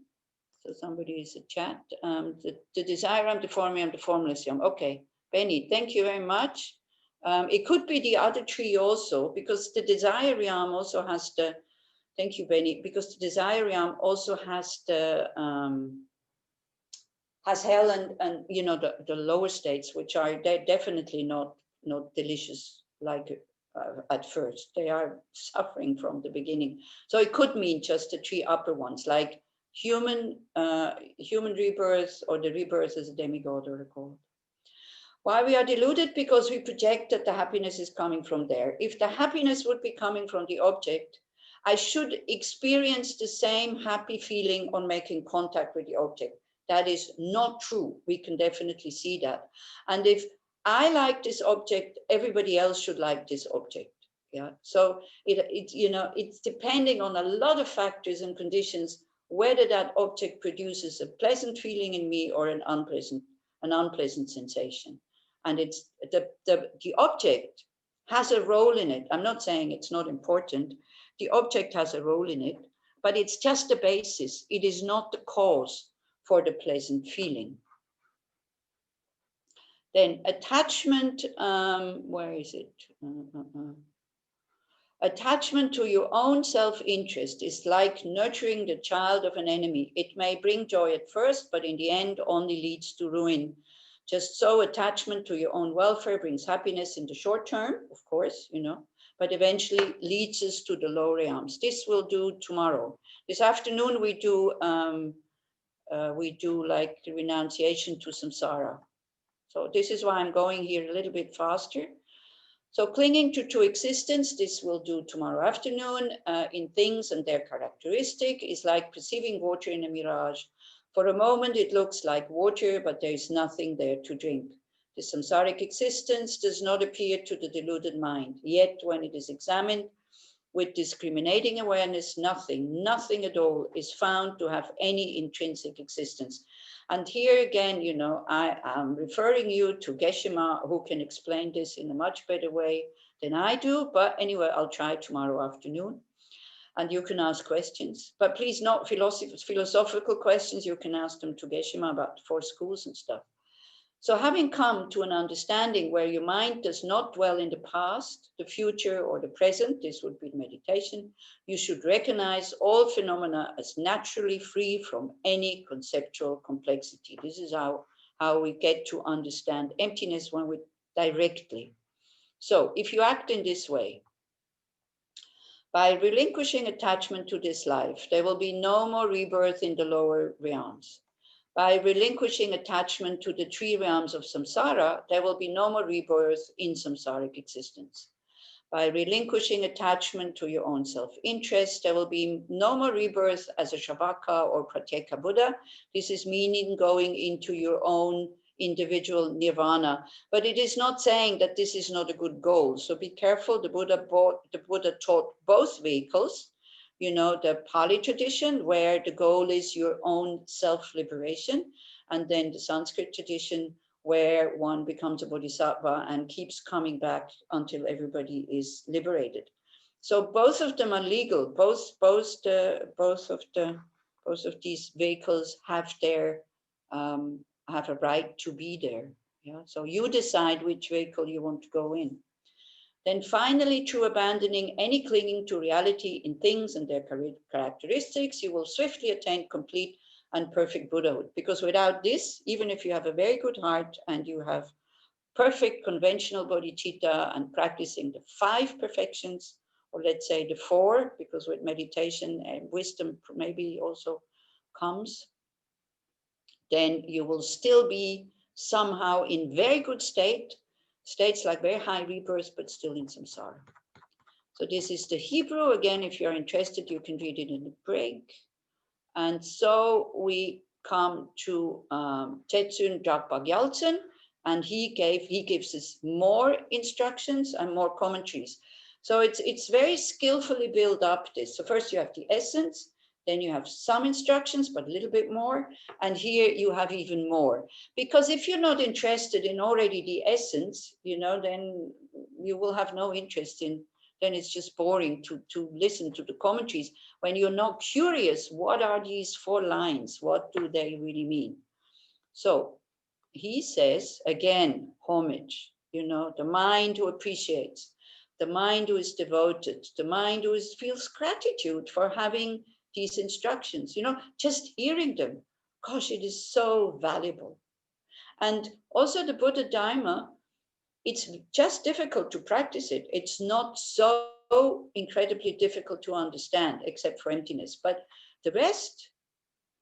So somebody is a chat. The desire realm, the form realm, the formless realm. Okay, Benny, thank you very much. It could be the other three also, because the desire realm also has the, thank you, Benny, because the desire realm also has the, has hell and you know, the lower states, which are, they're definitely not delicious like at first. They are suffering from the beginning. So it could mean just the three upper ones, like human rebirth, or the rebirth as a demigod or a god. Why we are deluded? Because we project that the happiness is coming from there. If the happiness would be coming from the object, I should experience the same happy feeling on making contact with the object. That is not true. We can definitely see that. And if I like this object, everybody else should like this object. Yeah. So it's depending on a lot of factors and conditions whether that object produces a pleasant feeling in me or an unpleasant sensation. And it's the object has a role in it. I'm not saying it's not important. The object has a role in it, but it's just the basis. It is not the cause for the pleasant feeling. Then attachment, where is it? Attachment to your own self-interest is like nurturing the child of an enemy. It may bring joy at first, but in the end only leads to ruin. Just so attachment to your own welfare brings happiness in the short term, of course, but eventually leads us to the low realms. This we'll do tomorrow. This afternoon we do like the renunciation to samsara. So this is why I'm going here a little bit faster. So clinging to true existence, this we'll do tomorrow afternoon, in things and their characteristic is like perceiving water in a mirage. For a moment, it looks like water, but there is nothing there to drink. The samsaric existence does not appear to the deluded mind. Yet when it is examined with discriminating awareness, nothing at all is found to have any intrinsic existence. And here again, I am referring you to Geshe-ma, who can explain this in a much better way than I do. But anyway, I'll try tomorrow afternoon. And you can ask questions. But please, not philosophical questions. You can ask them to Geshe-ma about 4 schools and stuff. So having come to an understanding where your mind does not dwell in the past, the future, or the present, this would be meditation, you should recognize all phenomena as naturally free from any conceptual complexity. This is how we get to understand emptiness when we directly. So if you act in this way, by relinquishing attachment to this life, there will be no more rebirth in the lower realms. By relinquishing attachment to the 3 realms of samsara, there will be no more rebirth in samsaric existence. By relinquishing attachment to your own self-interest, there will be no more rebirth as a Shavaka or Pratyeka Buddha. This is meaning going into your own individual nirvana. But it is not saying that this is not a good goal. So be careful. The Buddha taught both vehicles. The Pali tradition, where the goal is your own self-liberation, and then the Sanskrit tradition, where one becomes a bodhisattva and keeps coming back until everybody is liberated. So both of them are legal. Both of these vehicles have have a right to be there. Yeah. So you decide which vehicle you want to go in. Then finally, through abandoning any clinging to reality in things and their characteristics, you will swiftly attain complete and perfect Buddhahood. Because without this, even if you have a very good heart and you have perfect conventional bodhicitta and practicing the 5 perfections, or let's say the 4, because with meditation and wisdom maybe also comes, then you will still be somehow in very good states like very high rebirth, but still in samsara. So this is the Hebrew. Again, if you're interested, you can read it in the break. And so we come to Tetsun Dragpa Gyaltsen, and he gives us more instructions and more commentaries. So it's very skillfully built up this. So first you have the essence, then you have some instructions, but a little bit more. And here you have even more. Because if you're not interested in already the essence, then you will have no interest in, then it's just boring to listen to the commentaries. When you're not curious, what are these 4 lines? What do they really mean? So he says, again, homage, the mind who appreciates, the mind who is devoted, the mind who feels gratitude for having these instructions, just hearing them. Gosh, it is so valuable. And also the Buddha Dharma, it's just difficult to practice it. It's not so incredibly difficult to understand, except for emptiness. But the rest,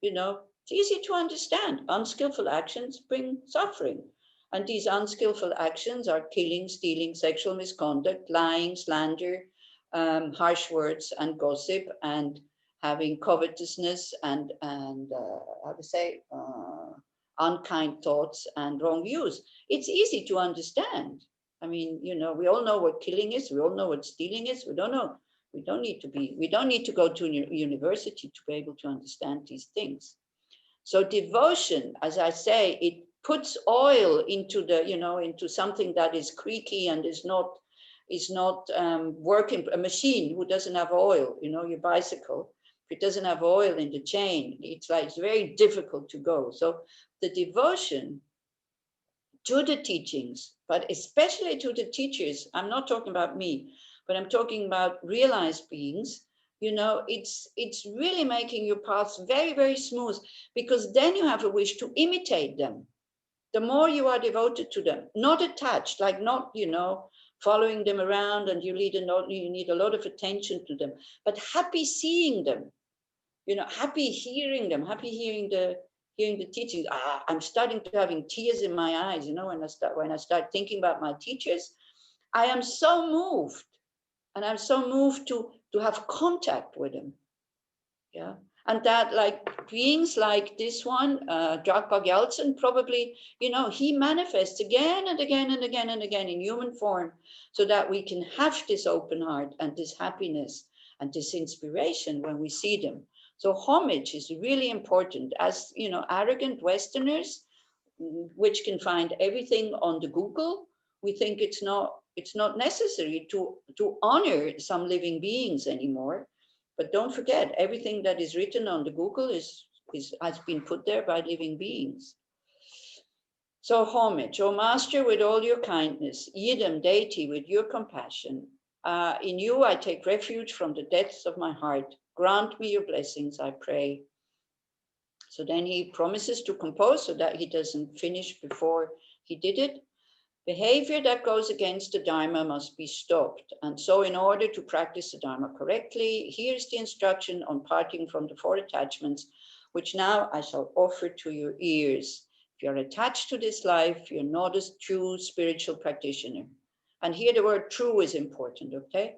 it's easy to understand. Unskillful actions bring suffering. And these unskillful actions are killing, stealing, sexual misconduct, lying, slander, harsh words and gossip, and having covetousness and how to say, unkind thoughts and wrong views. It's easy to understand. I mean, you know, we all know what killing is. We all know what stealing is. We don't know. We don't need to go to university to be able to understand these things. So devotion, as I say, it puts oil into the, you know, into something that is creaky and is not working. A machine who doesn't have oil, you know, your bicycle, if it doesn't have oil in the chain, it's very difficult to go. So the devotion to the teachings, but especially to the teachers, I'm not talking about me, but I'm talking about realized beings, you know, it's really making your paths very, very smooth, because then you have a wish to imitate them. The more you are devoted to them, not attached, like not, you know, following them around and you need a lot of attention to them, but happy seeing them, you know, happy hearing them, happy hearing the teachings. I'm starting to having tears in my eyes, you know, when I start thinking about my teachers. I am so moved, and I'm so moved to have contact with them. Yeah. And that, like, beings like this one, Dragpa Gyaltsen, probably, you know, he manifests again and again and again and again in human form, so that we can have this open heart and this happiness and this inspiration when we see them. So homage is really important. As, you know, arrogant Westerners, which can find everything on the Google, we think it's not necessary to honor some living beings anymore. But don't forget, everything that is written on the Google has been put there by living beings. So homage, O Master, with all your kindness, Yidam, deity, with your compassion. In you I take refuge from the depths of my heart. Grant me your blessings, I pray. So then he promises to compose so that he doesn't finish before he did it. Behavior that goes against the Dharma must be stopped. And so in order to practice the Dharma correctly, here's the instruction on parting from the 4 attachments, which now I shall offer to your ears. If you're attached to this life, you're not a true spiritual practitioner. And here the word true is important, okay?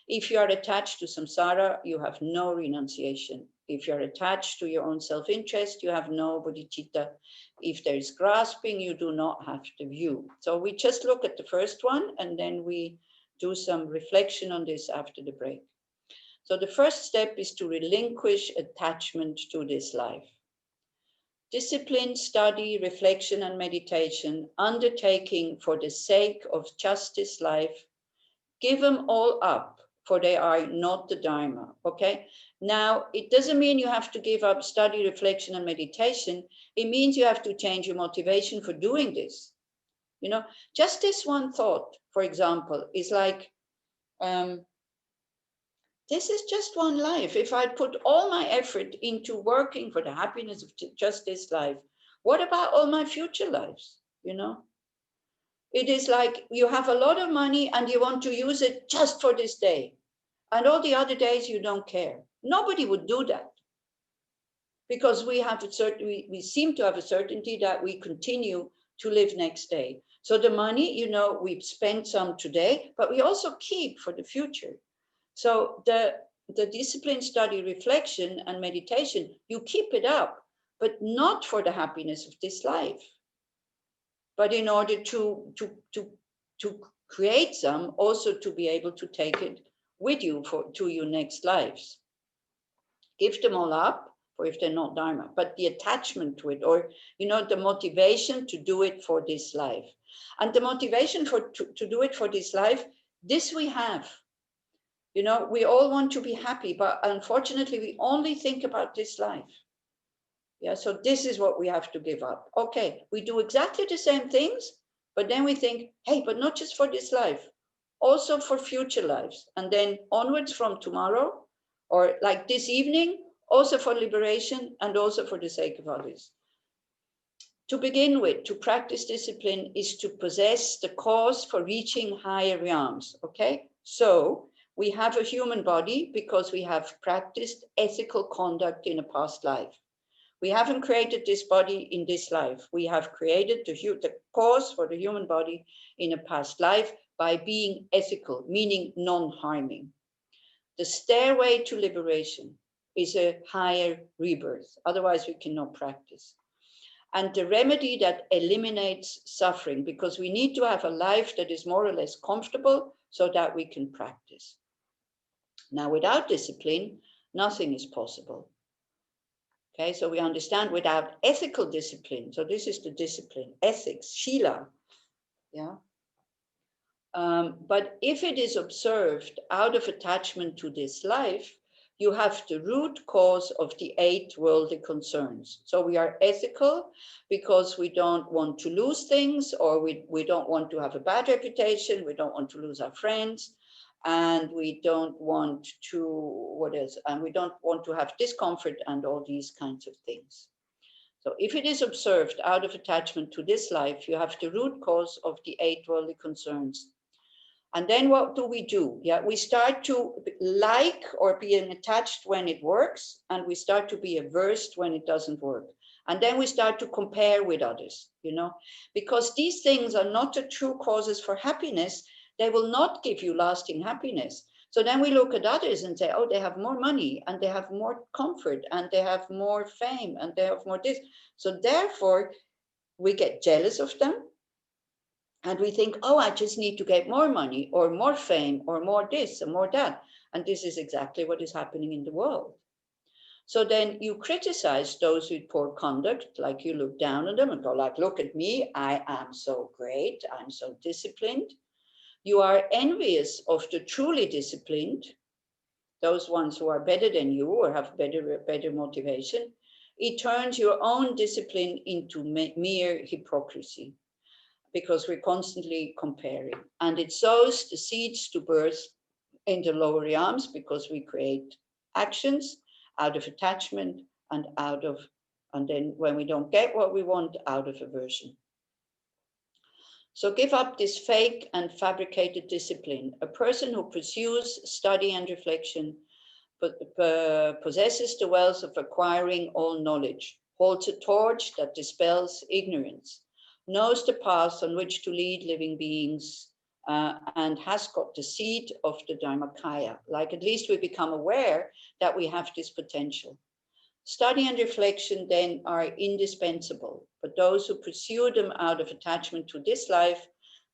If you are attached to samsara, you have no renunciation. If you're attached to your own self-interest, you have no bodhicitta. If there is grasping, you do not have the view. So we just look at the first one, and then we do some reflection on this after the break. So the first step is to relinquish attachment to this life. Discipline, study, reflection, and meditation, undertaking for the sake of just this life, give them all up, for they are not the Dharma, okay? Now, it doesn't mean you have to give up study, reflection, and meditation. It means you have to change your motivation for doing this. You know, just this one thought, for example, is like, this is just one life. If I put all my effort into working for the happiness of just this life, what about all my future lives, you know? It is like you have a lot of money and you want to use it just for this day. And all the other days you don't care. Nobody would do that, because we seem to have a certainty that we continue to live next day. So the money, you know, we spend some today, but we also keep for the future. So the discipline, study, reflection, and meditation, you keep it up, but not for the happiness of this life, but in order to create some, also to be able to take it with you to your next lives. Give them all up, or if they're not Dharma, but the attachment to it, or, you know, the motivation to do it for this life. And the motivation to do it for this life, this we have. You know, we all want to be happy, but unfortunately we only think about this life. Yeah, so this is what we have to give up. Okay, we do exactly the same things, but then we think, hey, but not just for this life, also for future lives. And then onwards from tomorrow, or like this evening, also for liberation and also for the sake of others. To begin with, to practice discipline is to possess the cause for reaching higher realms, okay? So we have a human body because we have practiced ethical conduct in a past life. We haven't created this body in this life. We have created the cause for the human body in a past life by being ethical, meaning non-harming. The stairway to liberation is a higher rebirth. Otherwise, we cannot practice. And the remedy that eliminates suffering, because we need to have a life that is more or less comfortable so that we can practice. Now, without discipline, nothing is possible. Okay, so we understand without ethical discipline, so this is the discipline, ethics, Shila, yeah. But if it is observed out of attachment to this life, you have the root cause of the 8 worldly concerns. So we are ethical because we don't want to lose things, or we don't want to have a bad reputation, we don't want to lose our friends, and we don't want to, what else? And we don't want to have discomfort and all these kinds of things. So if it is observed out of attachment to this life, you have the root cause of the 8 worldly concerns. And then what do? Yeah, we start to like or being attached when it works, and we start to be averse when it doesn't work. And then we start to compare with others, you know, because these things are not the true causes for happiness. They will not give you lasting happiness. So then we look at others and say, oh, they have more money and they have more comfort and they have more fame and they have more this. So therefore, we get jealous of them. And we think, oh, I just need to get more money or more fame or more this and more that. And this is exactly what is happening in the world. So then you criticize those with poor conduct, like you look down on them and go like, look at me, I am so great, I'm so disciplined. You are envious of the truly disciplined, those ones who are better than you or have better motivation. It turns your own discipline into mere hypocrisy, because we're constantly comparing. And it sows the seeds to birth in the lower realms, because we create actions out of attachment and then when we don't get what we want, out of aversion. So give up this fake and fabricated discipline. A person who pursues study and reflection possesses the wealth of acquiring all knowledge, holds a torch that dispels ignorance, knows the path on which to lead living beings, and has got the seed of the Dharmakaya. Like, at least we become aware that we have this potential. Study and reflection then are indispensable, but those who pursue them out of attachment to this life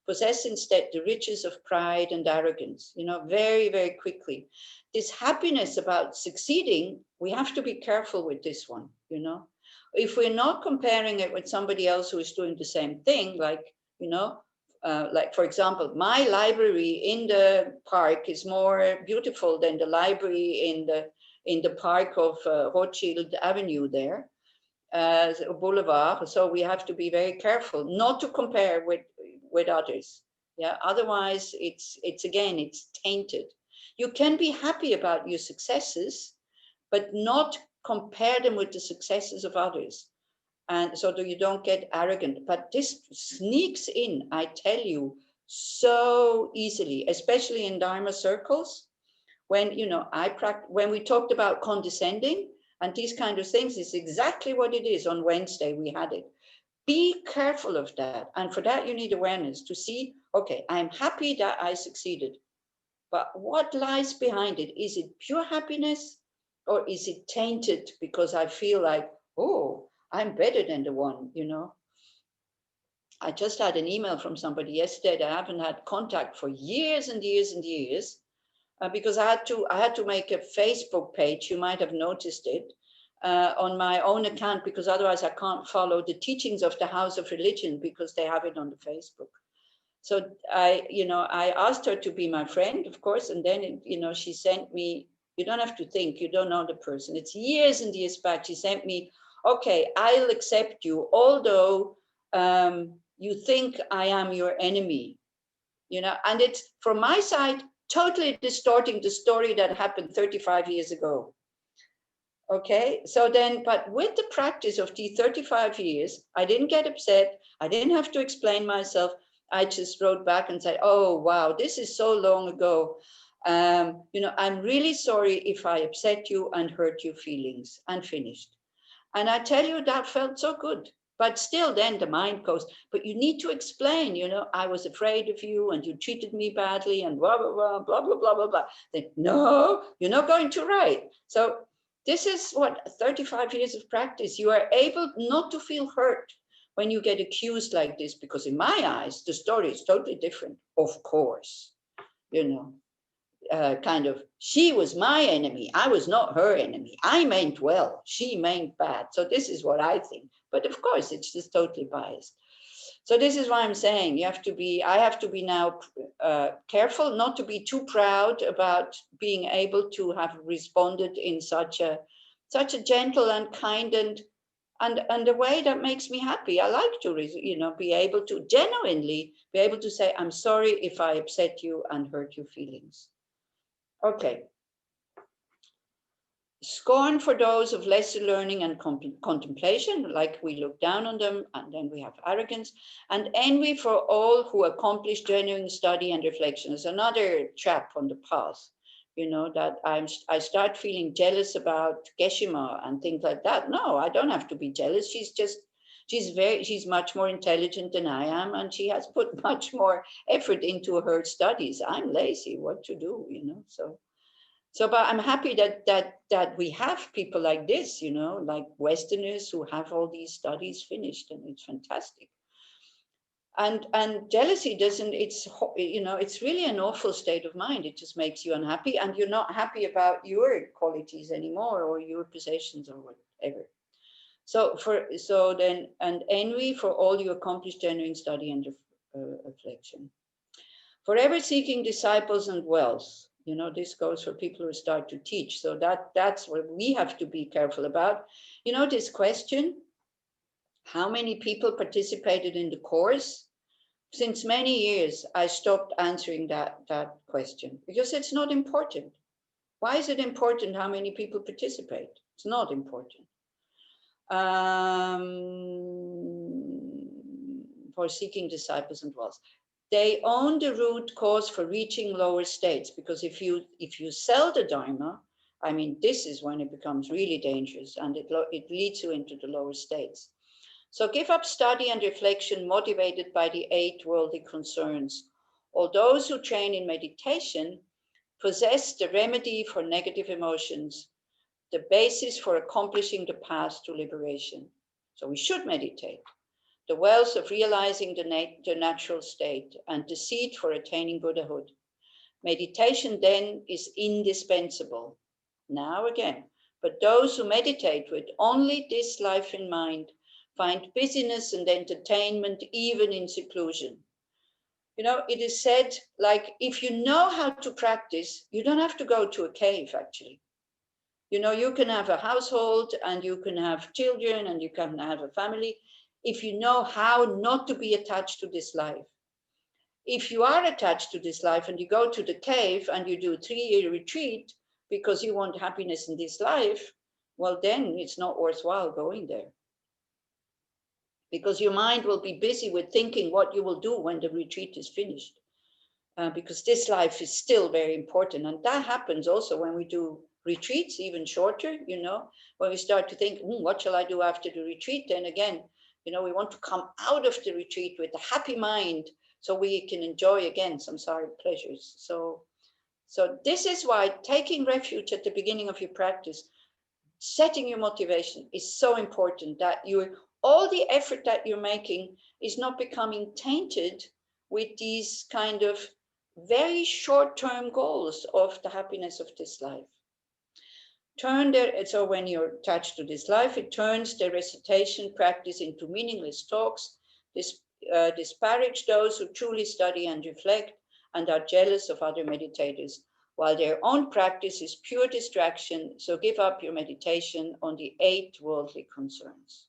possess instead the riches of pride and arrogance, you know, very, very quickly. This happiness about succeeding, we have to be careful with this one, you know. If we're not comparing it with somebody else who is doing the same thing, like, you know, like, for example, my library in the park is more beautiful than the library in the park of Rothschild Avenue there, boulevard. So we have to be very careful not to compare with others. Yeah, otherwise it's tainted. You can be happy about your successes, but not compare them with the successes of others. And so that you don't get arrogant. But this sneaks in, I tell you, so easily, especially in Dharma circles. When, you know, when we talked about condescending and these kind of things, is exactly what it is. On Wednesday we had it. Be careful of that, and for that you need awareness to see, okay, I'm happy that I succeeded, but what lies behind it? Is it pure happiness, or is it tainted because I feel like, oh, I'm better than the one, you know? I just had an email from somebody yesterday that I haven't had contact for years and years and years. Because I had to make a Facebook page. You might have noticed it on my own account, because otherwise I can't follow the teachings of the House of Religion, because they have it on the Facebook. So I asked her to be my friend, of course, and then she sent me. You don't have to think. You don't know the person. It's years and years back. She sent me, okay, I'll accept you, although you think I am your enemy. You know, and it's from my side totally distorting the story that happened 35 years ago. Okay, so then, but with the practice of these 35 years, I didn't get upset. I didn't have to explain myself. I just wrote back and said, oh, wow, this is so long ago. I'm really sorry if I upset you and hurt your feelings, and finished. And I tell you, that felt so good. But still, then the mind goes, but you need to explain, I was afraid of you and you treated me badly and blah, blah, blah, blah, blah, blah, blah, blah. Then, no, you're not going to write. So this is what 35 years of practice. You are able not to feel hurt when you get accused like this, because in my eyes, the story is totally different, of course, kind of, she was my enemy. I was not her enemy. I meant well. She meant bad. So this is what I think. But of course, it's just totally biased. So this is why I'm saying I have to be now careful not to be too proud about being able to have responded in such a gentle and kind and a way that makes me happy. I like to, be able to genuinely be able to say, I'm sorry if I upset you and hurt your feelings. Okay. Scorn for those of lesser learning and contemplation, like we look down on them, and then we have arrogance, and envy for all who accomplish genuine study and reflection. Is another trap on the path, that I start feeling jealous about Geshe-ma and things like that. No, I don't have to be jealous. She's much more intelligent than I am, and she has put much more effort into her studies. I'm lazy, what to do, So, but I'm happy that we have people like this, like Westerners who have all these studies finished, and it's fantastic. And jealousy it's really an awful state of mind. It just makes you unhappy, and you're not happy about your qualities anymore, or your possessions, or whatever. So then, and envy for all you accomplished genuine study and reflection. Forever seeking disciples and wealth. This goes for people who start to teach. So that's what we have to be careful about. This question, how many people participated in the course? Since many years, I stopped answering that question because it's not important. Why is it important how many people participate? It's not important. For seeking disciples and wealth. They own the root cause for reaching lower states, because if you sell the Dharma, this is when it becomes really dangerous, and it leads you into the lower states. So give up study and reflection motivated by the 8 worldly concerns. All those who train in meditation possess the remedy for negative emotions, the basis for accomplishing the path to liberation. So we should meditate. The wealth of realizing the natural state, and the seed for attaining Buddhahood. Meditation then is indispensable. Now again, but those who meditate with only this life in mind find busyness and entertainment even in seclusion. It is said, like, if you know how to practice, you don't have to go to a cave, actually. You can have a household, and you can have children, and you can have a family, if you know how not to be attached to this life. If you are attached to this life and you go to the cave and you do a 3-year retreat because you want happiness in this life, well, then it's not worthwhile going there. Because your mind will be busy with thinking what you will do when the retreat is finished. Because this life is still very important. And that happens also when we do retreats, even shorter, when we start to think, what shall I do after the retreat? Then again, we want to come out of the retreat with a happy mind so we can enjoy again samsaric pleasures. So this is why taking refuge at the beginning of your practice, setting your motivation, is so important, that all the effort that you're making is not becoming tainted with these kind of very short-term goals of the happiness of this life. So when you're attached to this life, it turns the recitation practice into meaningless talks, disparage those who truly study and reflect, and are jealous of other meditators, while their own practice is pure distraction. So give up your meditation on the 8 worldly concerns.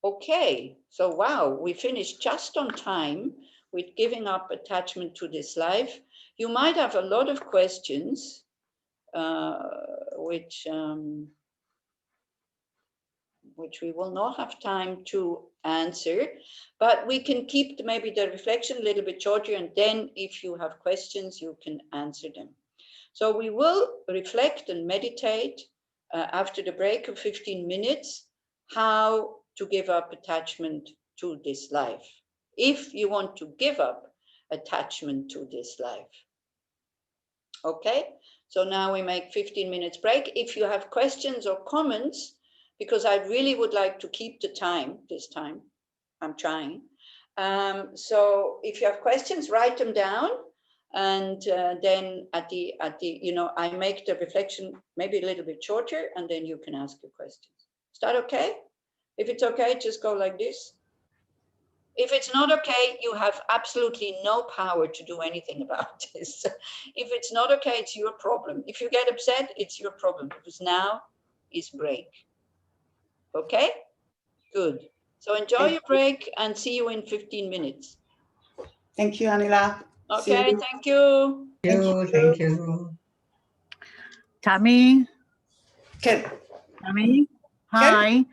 Okay, so wow, we finished just on time with giving up attachment to this life. You might have a lot of questions, which we will not have time to answer, but we can keep maybe the reflection a little bit shorter, and then if you have questions, you can answer them. So we will reflect and meditate after the break of 15 minutes, how to give up attachment to this life. If you want to give up attachment to this life. Okay, so now we make 15 minutes break. If you have questions or comments, because I really would like to keep the time this time, I'm trying. So if you have questions, write them down. And then at the, I make the reflection maybe a little bit shorter, and then you can ask your questions. Is that okay? If it's okay, just go like this. If it's not okay, you have absolutely no power to do anything about this. If it's not okay, it's your problem. If you get upset, it's your problem, because now is break. Okay? Good. So enjoy your break and see you in 15 minutes. Thank you, Anila. Okay, thank you. Thank you. Tammy? Okay. Tammy? Hi.